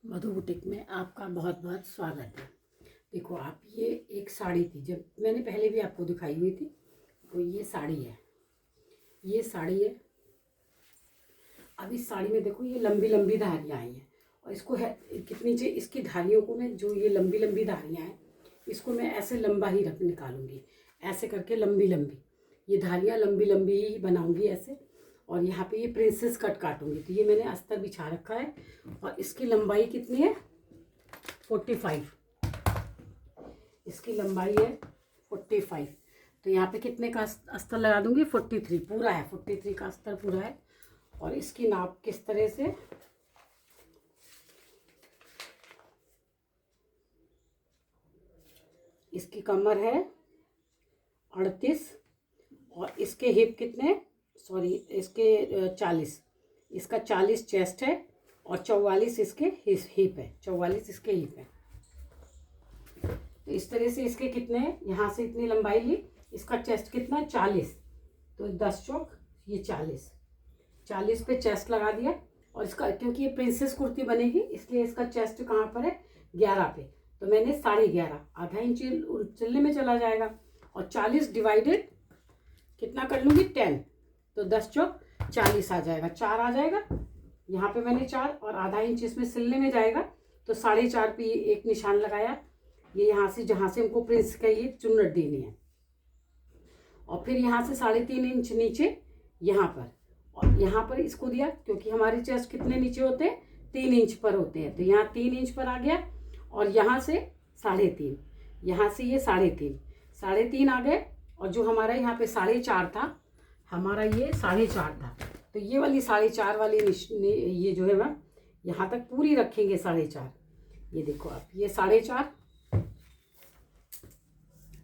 मधु boutique में आपका बहुत बहुत स्वागत है। देखो आप, ये एक साड़ी थी, जब मैंने पहले भी आपको दिखाई हुई थी। तो ये साड़ी है, ये साड़ी है। अब इस साड़ी में देखो ये लंबी लंबी धारियाँ आई हैं, और इसको है कितनी चाहिए, इसकी धारियों को मैं, जो ये लंबी लंबी धारियाँ हैं, इसको मैं ऐसे लंबा ही रख निकालूंगी, ऐसे करके लंबी लंबी ये धारियाँ लंबी लंबी ही बनाऊंगी ऐसे। और यहाँ पे ये प्रिंसेस कट काटूंगी। तो ये मैंने अस्तर बिछा रखा है, और इसकी लंबाई कितनी है, 45। इसकी लंबाई है 45। तो यहाँ पे कितने का अस्तर लगा दूंगी, 43 पूरा है, 43 का अस्तर पूरा है। और इसकी नाप किस तरह से, इसकी कमर है 38, और इसके हिप कितने, सॉरी इसके 40, इसका 40 चेस्ट है, और 44 इसके हिप है, 44 इसके हिप है। तो इस तरह से इसके कितने हैं, यहाँ से इतनी लंबाई ली, इसका चेस्ट कितना है 40, तो 10 चौक ये 40 पे चेस्ट लगा दिया। और इसका, क्योंकि ये प्रिंसेस कुर्ती बनेगी, इसलिए इसका चेस्ट कहाँ पर है, 11 पे। तो मैंने 11.5, आधा इंच चिल्ले में चला जाएगा, और 40 डिवाइडेड कितना कर लूँगी 10, तो 10 चौक 40 आ जाएगा, 4 आ जाएगा। यहाँ पे मैंने 4, और आधा इंच इसमें सिलने में जाएगा, तो 4.5 पे एक निशान लगाया। ये यहाँ से, जहाँ से हमको प्रिंस का ये चुन्नट देनी है, और फिर यहाँ से 3.5 इंच नीचे यहाँ पर, और यहाँ पर इसको दिया, क्योंकि हमारे चेस्ट कितने नीचे होते हैं, 3 इंच पर होते हैं। तो यहाँ 3 इंच पर आ गया, और यहाँ से 3.5, यहाँ से ये 3.5 आ गए। और जो हमारा यहाँ पे 4.5 था, हमारा ये 4.5 था, तो ये वाली 4.5 वाली ये जो है मैम, यहाँ तक पूरी रखेंगे 4.5। ये देखो आप, ये 4.5,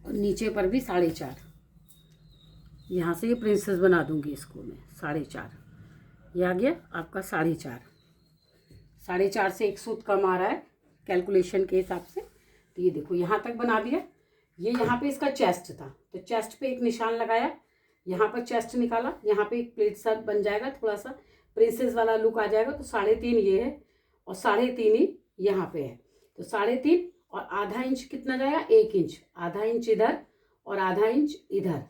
और नीचे पर भी 4.5। यहाँ से ये प्रिंसेस बना दूंगी इसको मैं 4.5। ये आ गया आपका 4.5। 4.5 से एक सूत कम आ रहा है कैलकुलेशन के हिसाब से। तो ये देखो यहाँ तक बना दिया। ये यहाँ पे इसका चेस्ट था, तो चेस्ट पे एक निशान लगाया, यहाँ पर चेस्ट निकाला, यहाँ पे एक प्लेट सा बन जाएगा, थोड़ा सा प्रिंसेस वाला लुक आ जाएगा। तो 3.5 ये है, और 3.5 ही यहाँ पे है। तो 3.5 और आधा इंच कितना जाएगा, 1 इंच, आधा इंच इधर और आधा इंच इधर,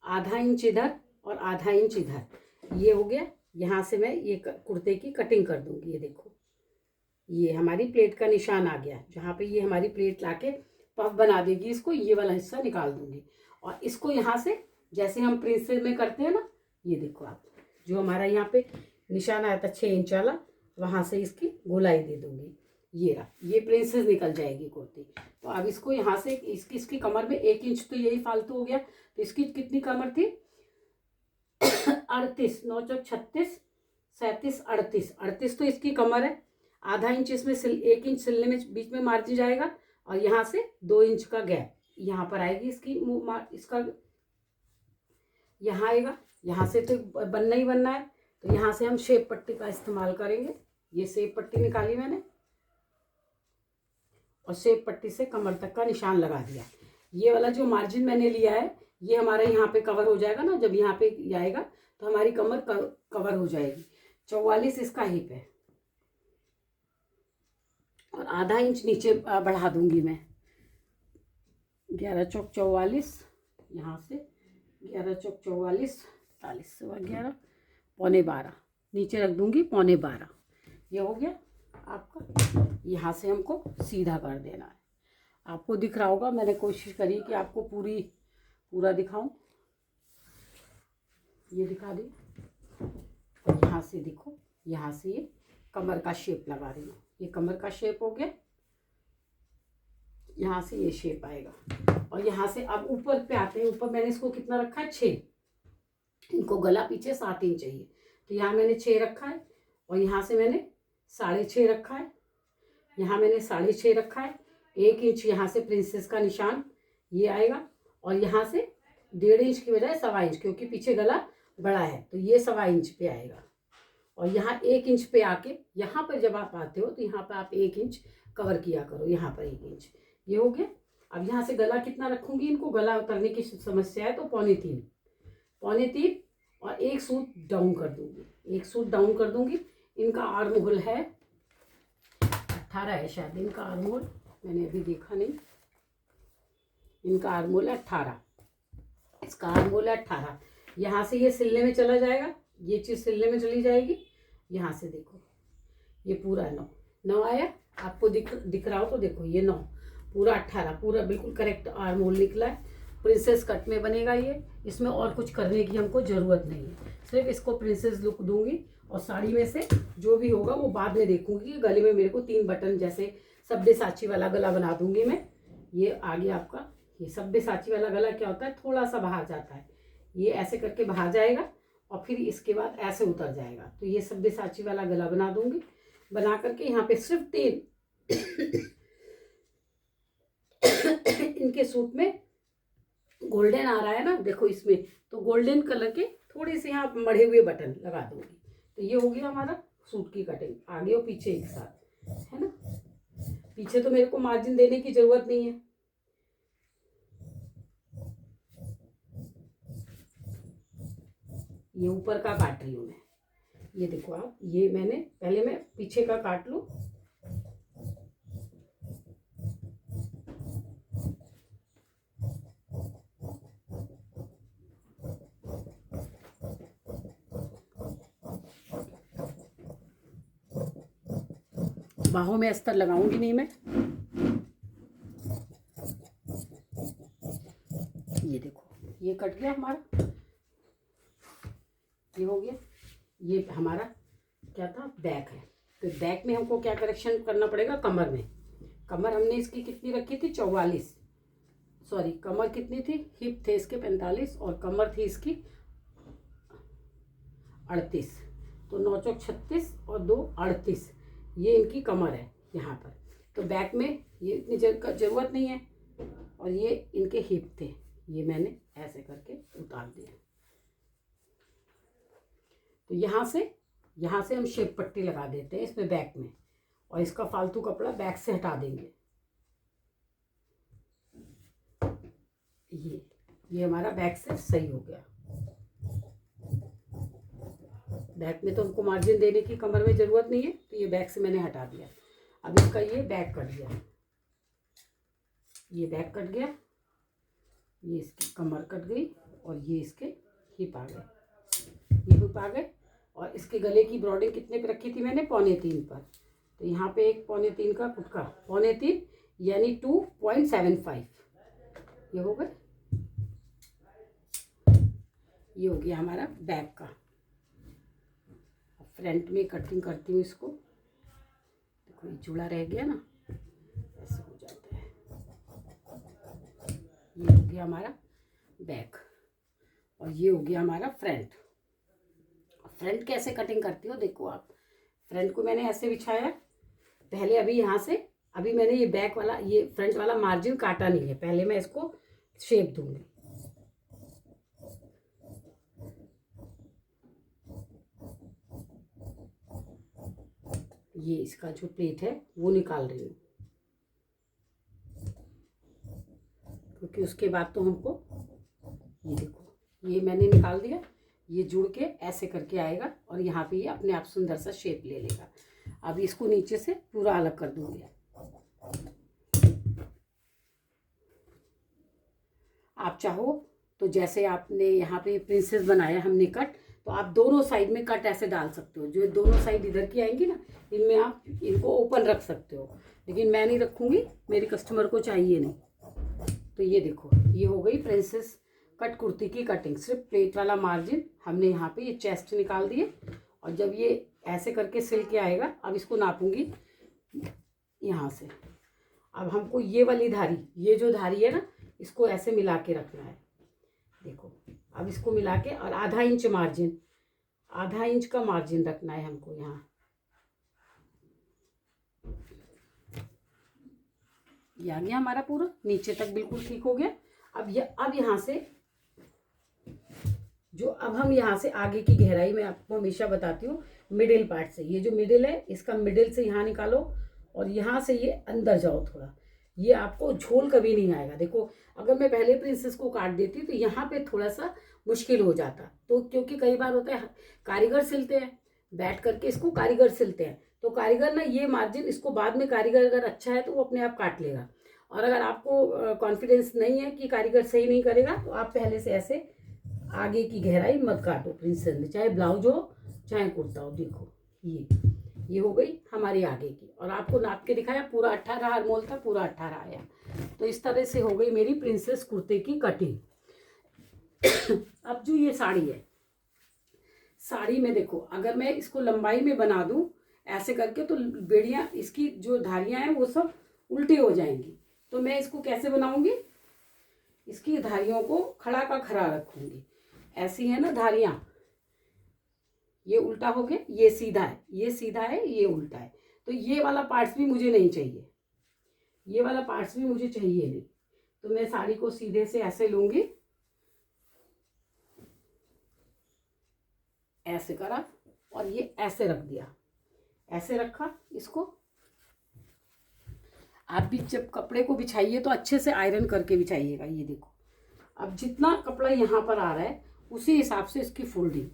आधा इंच इधर और आधा इंच इधर। ये हो गया। यहाँ से मैं ये कुर्ते की कटिंग कर दूंगी। ये देखो, ये हमारी प्लेट का निशान आ गया, जहाँ पे ये हमारी प्लेट लाके पफ बना देगी इसको। ये वाला हिस्सा निकाल दूंगी, और इसको यहाँ से जैसे हम प्रिंसेस में करते हैं ना, ये देखो आप, जो हमारा यहाँ पे निशान आया था 6 इंच वाला, वहाँ से इसकी गोलाई दे दूंगी। ये रहा, ये प्रिंसेस निकल जाएगी कुर्ती। तो अब इसको यहाँ से, इसकी कमर में 1 इंच तो यही फालतू हो गया। तो इसकी कितनी कमर थी, 38, 9 चौक 36, 37, 38 तो इसकी कमर है। आधा इंच इसमें 1 इंच सिलने में बीच में मार्जिन जाएगा, और यहाँ से 2 इंच का गैप यहाँ पर आएगी इसकी, इसका यहाँ आएगा। यहाँ से तो बनना ही बनना है, तो यहाँ से हम शेप पट्टी का इस्तेमाल करेंगे। ये शेप पट्टी निकाली मैंने, और शेप पट्टी से कमर तक का निशान लगा दिया। ये वाला जो मार्जिन मैंने लिया है, ये हमारा यहाँ पे कवर हो जाएगा ना, जब यहाँ पे आएगा तो हमारी कमर कवर हो जाएगी। 44 इसका हिप है, और आधा इंच नीचे बढ़ा दूंगी मैं। 11 चौक 44, यहाँ से 11 चौक 44, 40 से 11, 11.25 नीचे रख दूंगी, 11.25। ये हो गया आपका। यहाँ से हमको सीधा कर देना है। आपको दिख रहा होगा, मैंने कोशिश करी कि आपको पूरा दिखाऊं। ये दिखा दी। और यहाँ से देखो, यहाँ से ये कमर का शेप लगा रही हूँ। ये कमर का शेप हो गया, यहाँ से ये शेप आएगा। और यहाँ से अब ऊपर पे आते हैं। ऊपर मैंने इसको कितना रखा है, 6। इनको गला पीछे 7 इंच चाहिए, तो यहाँ मैंने 6 रखा है, और यहाँ से मैंने 6.5 रखा है, यहाँ मैंने 6.5 रखा है। 1 इंच यहाँ से प्रिंसेस का निशान ये आएगा, और यहाँ से 1.5 इंच की बजाय 1.25 इंच, क्योंकि पीछे गला बड़ा है, तो ये 1.25 इंच पे आएगा। और यहाँ 1 इंच पे आके, यहाँ पर जब आप आते हो तो यहाँ पर आप 1 इंच कवर किया करो, यहाँ पर 1 इंच। ये हो गया। अब यहाँ से गला कितना रखूंगी, इनको गला उतरने की समस्या है, तो 3.25 और 1 सूट डाउन कर दूंगी, 1 सूट डाउन कर दूंगी। इनका आर्म होल है 18 है शायद इनका आर्मोल, मैंने अभी देखा नहीं। इनका आर्मोल है 18, इसका आर्मोल है 18। यहाँ से ये सिलने में चला जाएगा, ये चीज़ सिलने में चली जाएगी। यहाँ से देखो ये पूरा 9 आया, आपको दिख रहा हो तो देखो ये 9 पूरा 18 पूरा बिल्कुल करेक्ट आर्मोल निकला है। प्रिंसेस कट में बनेगा ये, इसमें और कुछ करने की हमको ज़रूरत नहीं है, सिर्फ इसको प्रिंसेस लुक दूंगी। और साड़ी में से जो भी होगा वो बाद में देखूंगी। गले में मेरे को 3 बटन जैसे सब्यसाची वाला गला बना दूंगी मैं। ये आगे आपका ये सब्यसाची वाला गला क्या होता है, थोड़ा सा बाहर जाता है, ये ऐसे करके बाहर जाएगा और फिर इसके बाद ऐसे उतर जाएगा। तो ये सब्यसाची वाला गला बना दूंगी। बना करके यहाँ पे सिर्फ 3 इनके सूट में गोल्डन आ रहा है ना, देखो इसमें तो गोल्डन कलर के थोड़े से यहाँ मढ़े हुए बटन लगा दूंगी। तो ये हो गया हमारा सूट की कटिंग, आगे और पीछे एक साथ, है ना। पीछे तो मेरे को मार्जिन देने की जरूरत नहीं है। ये ऊपर का काट रही हूँ मैं, ये देखो आप, ये मैंने पहले मैं पीछे का काट लूँ। बाहों में अस्तर लगाऊंगी नहीं मैं। ये देखो ये कट गया हमारा, ये हो गया। ये हमारा क्या था, बैक है। तो बैक में हमको क्या करेक्शन करना पड़ेगा, कमर में। कमर हमने इसकी कितनी रखी थी, 44, सॉरी कमर कितनी थी, हिप थे इसके 45 और कमर थी इसकी 38। तो 9 चौक 36 और 2 38, ये इनकी कमर है यहाँ पर। तो बैक में ये इतनी जरूरत नहीं है। और ये इनके हिप थे, ये मैंने ऐसे करके उतार दिया। तो यहाँ से हम शेप पट्टी लगा देते हैं इसमें बैक में, और इसका फालतू कपड़ा बैक से हटा देंगे। ये हमारा बैक से सही हो गया। बैक में तो हमको मार्जिन देने की कमर में ज़रूरत नहीं है, तो ये बैक से मैंने हटा दिया। अब इसका ये बैक कट गया, ये बैक कट गया, ये इसकी कमर कट गई और ये इसके हिप आ गए, ये हिप आ गए। और इसके गले की ब्रॉडिंग कितने पे रखी थी मैंने, 2.25 पर। तो यहाँ पे एक 2.25 का कुटका, 2.25 यानी 2.75, ये हो गए। ये हो गया हमारा बैक का। फ्रंट में कटिंग करती हूँ इसको, देखो ये जुड़ा रह गया ना, ऐसे हो जाता है। ये हो गया हमारा बैक और ये हो गया हमारा फ्रंट। फ्रंट कैसे कटिंग करती हो, देखो आप, फ्रंट को मैंने ऐसे बिछाया पहले। अभी यहाँ से अभी मैंने ये बैक वाला, ये फ्रंट वाला मार्जिन काटा नहीं है, पहले मैं इसको शेप दूंगी। ये इसका जो प्लेट है वो निकाल रही हूँ, क्योंकि उसके बाद तो हमको, ये देखो ये मैंने निकाल दिया। ये जुड़ के ऐसे करके आएगा और यहाँ पे ये अपने आप सुंदर सा शेप ले लेगा। अब इसको नीचे से पूरा अलग कर दूंगी। आप चाहो तो जैसे आपने यहाँ पे प्रिंसेस बनाया हमने कट, तो आप दोनों साइड में कट ऐसे डाल सकते हो। जो दोनों साइड इधर की आएंगी ना, इनमें आप इनको ओपन रख सकते हो, लेकिन मैं नहीं रखूँगी, मेरी कस्टमर को चाहिए नहीं। तो ये देखो ये हो गई प्रिंसेस कट कुर्ती की कटिंग। सिर्फ प्लेट वाला मार्जिन हमने यहाँ पे ये चेस्ट निकाल दिए। और जब ये ऐसे करके सिल के आएगा, अब इसको नापूंगी यहाँ से। अब हमको ये वाली धारी, ये जो धारी है ना, इसको ऐसे मिला के रखना है। देखो अब इसको मिला के, और आधा इंच मार्जिन, आधा इंच का मार्जिन रखना है हमको यहाँ। ये आ गया हमारा पूरा नीचे तक बिल्कुल ठीक हो गया। अब यहाँ से जो, अब हम यहाँ से आगे की गहराई में आपको हमेशा बताती हूँ, मिडिल पार्ट से, ये जो मिडिल है इसका मिडिल से यहाँ निकालो और यहाँ से ये अंदर जाओ थोड़ा। ये आपको झोल कभी नहीं आएगा। देखो अगर मैं पहले प्रिंसेस को काट देती तो यहाँ पे थोड़ा सा मुश्किल हो जाता, तो क्योंकि कई बार होता है कारीगर सिलते हैं, बैठ करके इसको कारीगर सिलते हैं, तो कारीगर ना ये मार्जिन इसको बाद में कारीगर अगर अच्छा है तो वो अपने आप काट लेगा। और अगर आपको कॉन्फिडेंस नहीं है कि कारीगर सही नहीं करेगा तो आप पहले से ऐसे आगे की गहराई मत काटो प्रिंसेस में, चाहे ब्लाउज हो चाहे कुर्ता हो। देखो ये हो गई हमारी आगे की, और आपको नाप के दिखाया पूरा 18 अरमोल था, पूरा 18 आया। तो इस तरह से हो गई मेरी प्रिंसेस कुर्ते की कटिंग। अब जो ये साड़ी है, साड़ी में देखो अगर मैं इसको लंबाई में बना दूं ऐसे करके तो बेड़ियां इसकी जो धारियां हैं वो सब उल्टी हो जाएंगी। तो मैं इसको कैसे बनाऊंगी, इसकी धारियों को खड़ा का खड़ा रखूंगी। ऐसी है ना धारियां, ये उल्टा हो गया, ये सीधा है, ये सीधा है, ये उल्टा है। तो ये वाला पार्ट्स भी मुझे नहीं चाहिए, ये वाला पार्ट्स भी मुझे चाहिए नहीं। तो मैं साड़ी को सीधे से ऐसे लूंगी, ऐसे करा और ये ऐसे रख दिया, ऐसे रखा इसको। आप भी जब कपड़े को बिछाइए तो अच्छे से आयरन करके बिछाइएगा। ये देखो अब जितना कपड़ा यहाँ पर आ रहा है उसी हिसाब से इसकी फोल्डिंग।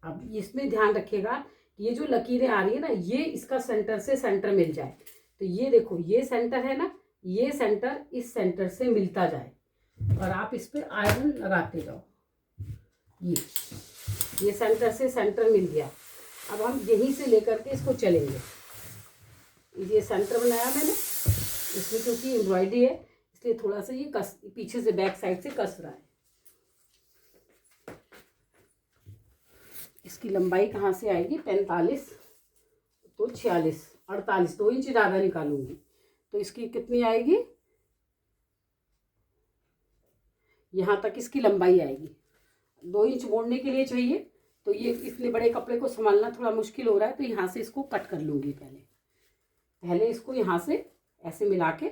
अब इसमें ध्यान रखिएगा ये जो लकीरें आ रही है ना ये इसका सेंटर से सेंटर मिल जाए। तो ये देखो ये सेंटर है ना, ये सेंटर इस सेंटर से मिलता जाए और आप इस पे आयरन लगाते जाओ। ये सेंटर से सेंटर मिल गया। अब हम यहीं से लेकर के इसको चलेंगे। ये सेंटर बनाया मैंने, इसमें क्योंकि एम्ब्रॉयडरी है इसलिए थोड़ा सा ये कस पीछे से बैक साइड से कस रहा है। इसकी लंबाई कहाँ से आएगी, 45 तो 46, 48, 2 इंच ज़्यादा निकालूंगी। तो इसकी कितनी आएगी, यहाँ तक इसकी लंबाई आएगी। 2 इंच मोड़ने के लिए चाहिए। तो ये इतने बड़े कपड़े को संभालना थोड़ा मुश्किल हो रहा है तो यहाँ से इसको कट कर लूँगी। पहले इसको यहाँ से ऐसे मिला के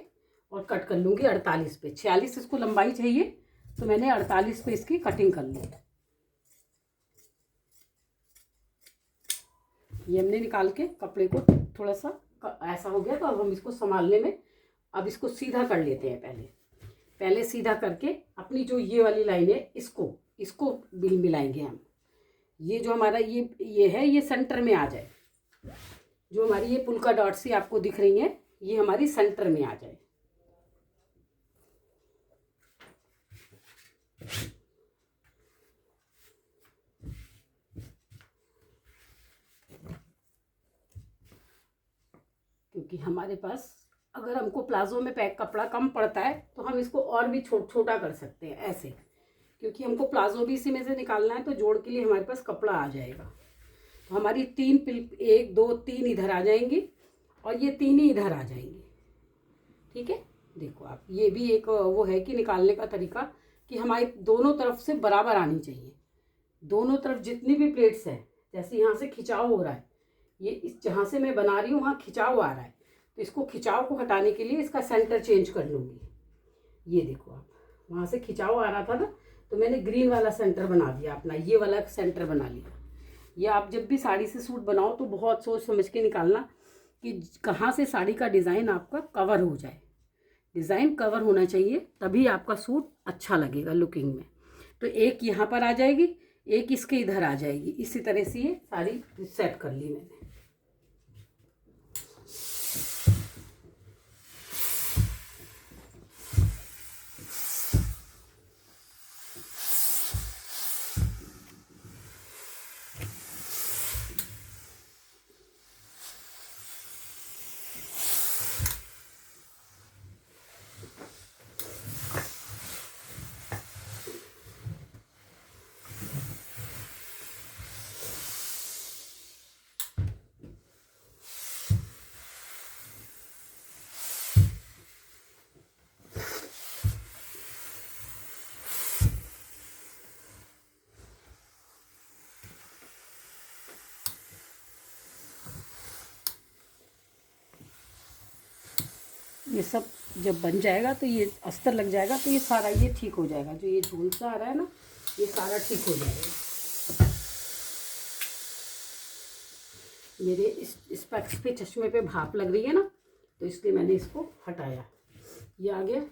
और कट कर लूँगी 48 पे। 46 इसको लंबाई चाहिए तो मैंने 48 पे इसकी कटिंग कर ली। ये हमने निकाल के कपड़े को थोड़ा सा ऐसा हो गया। तो अब हम इसको संभालने में अब इसको सीधा कर लेते हैं। पहले सीधा करके अपनी जो ये वाली लाइन है इसको बिल मिलाएंगे हम। ये जो हमारा ये है ये सेंटर में आ जाए। जो हमारी ये पुल्का डॉट सी आपको दिख रही है ये हमारी सेंटर में आ जाए। क्योंकि हमारे पास अगर हमको प्लाजो में पैक कपड़ा कम पड़ता है तो हम इसको और भी छोटा कर सकते हैं ऐसे, क्योंकि हमको प्लाजो भी इसी में से निकालना है तो जोड़ के लिए हमारे पास कपड़ा आ जाएगा। तो हमारी 1 2 3 इधर आ जाएंगी और ये 3 ही इधर आ जाएंगी। ठीक है, देखो आप ये भी एक वो है कि निकालने का तरीका कि हमारी दोनों तरफ से बराबर आनी चाहिए। दोनों तरफ जितनी भी प्लेट्स है, जैसे यहाँ से खिंचाव हो रहा है, ये इस जहाँ से मैं बना रही हूँ वहाँ खिंचाव आ रहा है तो इसको खिंचाव को हटाने के लिए इसका सेंटर चेंज कर लूँगी। ये देखो आप वहाँ से खिंचाव आ रहा था ना तो मैंने ग्रीन वाला सेंटर बना दिया, अपना ये वाला सेंटर बना लिया। ये आप जब भी साड़ी से सूट बनाओ तो बहुत सोच समझ के निकालना कि कहाँ से साड़ी का डिज़ाइन आपका कवर हो जाए। डिज़ाइन कवर होना चाहिए तभी आपका सूट अच्छा लगेगा लुकिंग में। तो एक यहाँ पर आ जाएगी, एक इसके इधर आ जाएगी। इसी तरह से ये साड़ी सेट कर ली मैंने। ये सब जब बन जाएगा तो ये अस्तर लग जाएगा तो ये सारा ये ठीक हो जाएगा। जो ये झूल सा आ रहा है ना ये सारा ठीक हो जाएगा। मेरे इस पैक्स पे चश्मे पे भाप लग रही है ना तो इसलिए मैंने इसको हटाया। ये आ गया।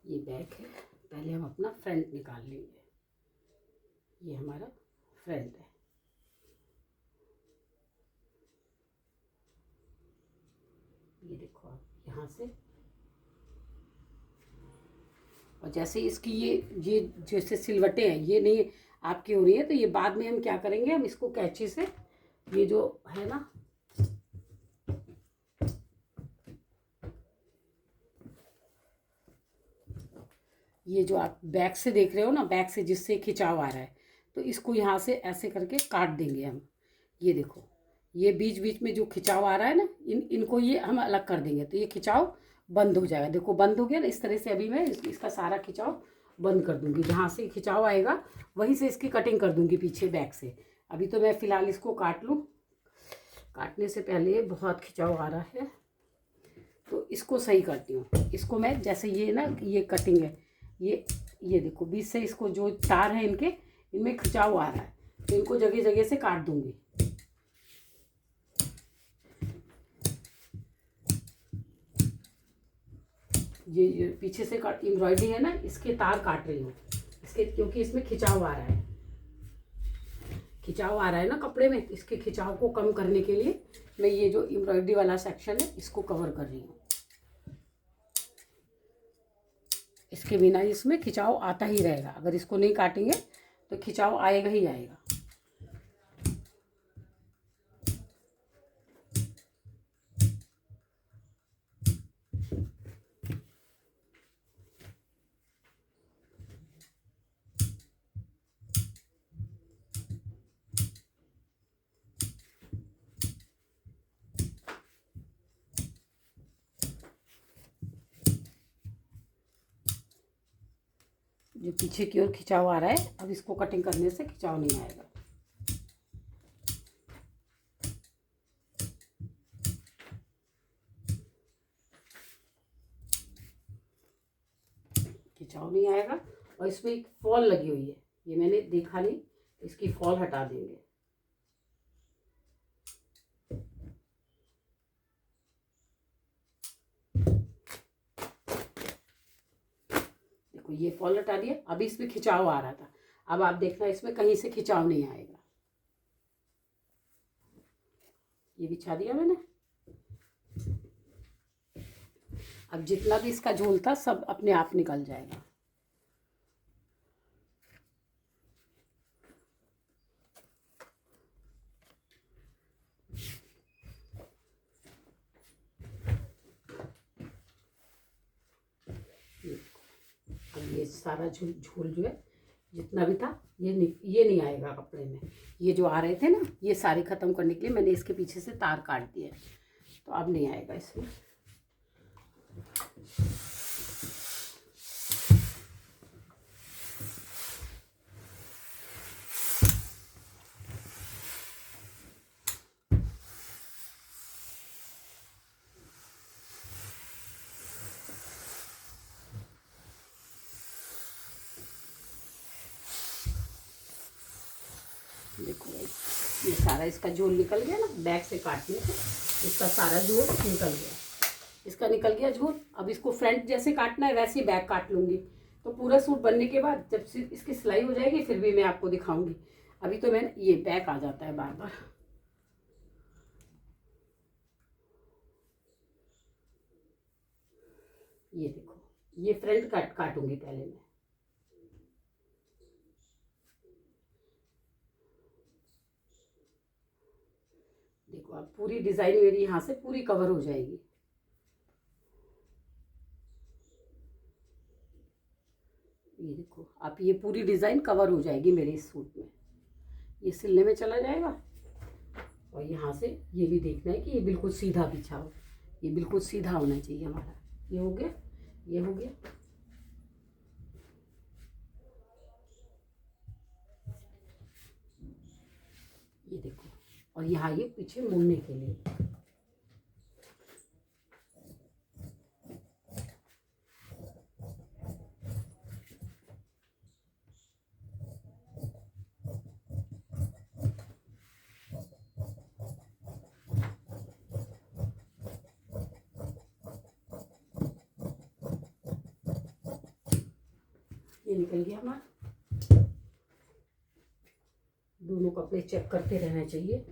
ये बैक है। पहले हम अपना फ्रंट निकाल लेंगे। ये हमारा फ्रंट है। ये देखो आप यहाँ से, और जैसे इसकी ये जैसे सिलवटें हैं ये नहीं आपकी हो रही है, तो ये बाद में हम क्या करेंगे, हम इसको कैंची से ये जो है ना, ये जो आप बैक से देख रहे हो ना, बैक से जिससे खिंचाव आ रहा है, तो इसको यहाँ से ऐसे करके काट देंगे हम। ये देखो, ये बीच बीच में जो खिंचाव आ रहा है ना, इनको ये हम अलग कर देंगे, तो ये खिंचाव बंद हो जाएगा। देखो बंद हो गया ना। इस तरह से अभी मैं इसका सारा खिंचाव बंद कर दूंगी। जहाँ से खिंचाव आएगा वहीं से इसकी कटिंग कर दूंगी, पीछे बैक से। अभी तो मैं फ़िलहाल इसको काट लूँ। काटने से पहले बहुत खिंचाव आ रहा है, तो इसको सही करती हूँ। इसको मैं जैसे ये ना, ये कटिंग है, ये देखो बीच से इसको जो तार है इनके, इनमें खिंचाव आ रहा है, तो इनको जगह जगह से काट दूंगी। ये पीछे से एम्ब्रॉयडरी है ना, इसके तार काट रही हूँ इसके, क्योंकि इसमें खिंचाव आ रहा है। खिंचाव आ रहा है ना कपड़े में, इसके खिंचाव को कम करने के लिए मैं ये जो एम्ब्रॉयडरी वाला सेक्शन है इसको कवर कर रही हूँ। इसके बिना इसमें खिंचाव आता ही रहेगा। अगर इसको नहीं काटेंगे तो खिंचाव आएगा ही आएगा। जो पीछे की ओर खिंचाव आ रहा है, अब इसको कटिंग करने से खिंचाव नहीं आएगा। खिंचाव नहीं आएगा। और इसमें एक फॉल लगी हुई है, ये मैंने देखा नहीं, इसकी फॉल हटा देंगे। देखो ये फॉल हटा दिया। अभी इसमें खिंचाव आ रहा था, अब आप देखना इसमें कहीं से खिंचाव नहीं आएगा। ये बिछा दिया मैंने। अब जितना भी इसका झोल था सब अपने आप निकल जाएगा। अब ये सारा झोल जो है जितना भी था, ये नहीं आएगा कपड़े में। ये जो आ रहे थे ना, ये सारे ख़त्म करने के लिए मैंने इसके पीछे से तार काट दिए, तो अब नहीं आएगा इसमें। देखो ये सारा इसका झोल निकल गया ना, बैक से काटने से इसका सारा झोल निकल गया। इसका निकल गया झोल। अब इसको फ्रंट जैसे काटना है वैसे ही बैक काट लूँगी। तो पूरा सूट बनने के बाद जब इसकी सिलाई हो जाएगी फिर भी मैं आपको दिखाऊंगी। अभी तो मैंने ये बैक आ जाता है बार बार। ये देखो, ये फ्रंट काटूंगी पहले मैं। देखो अब पूरी डिजाइन मेरी यहाँ से पूरी कवर हो जाएगी। ये देखो आप, ये पूरी डिजाइन कवर हो जाएगी मेरे इस सूट में। ये सिलने में चला जाएगा। और यहाँ से ये भी देखना है कि ये बिल्कुल सीधा बिछा हो। ये बिल्कुल सीधा होना चाहिए हमारा। ये हो गया। ये हो गया। ये देखो, और यहाँ ये पीछे मुड़ने के लिए। ये निकल गया हमारा। दोनों कपड़े चेक करते रहना चाहिए।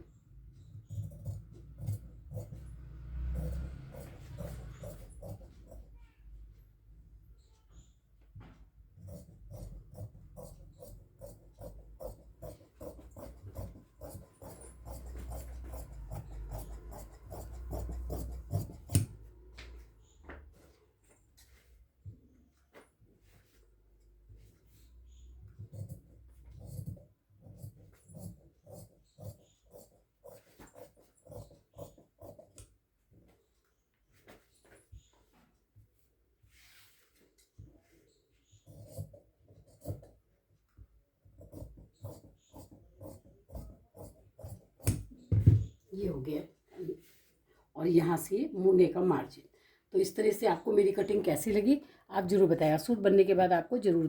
ये हो गया। और यहाँ से मुड़ने का मार्जिन। तो इस तरह से आपको मेरी कटिंग कैसी लगी आप ज़रूर बताएगा। सूट बनने के बाद आपको ज़रूर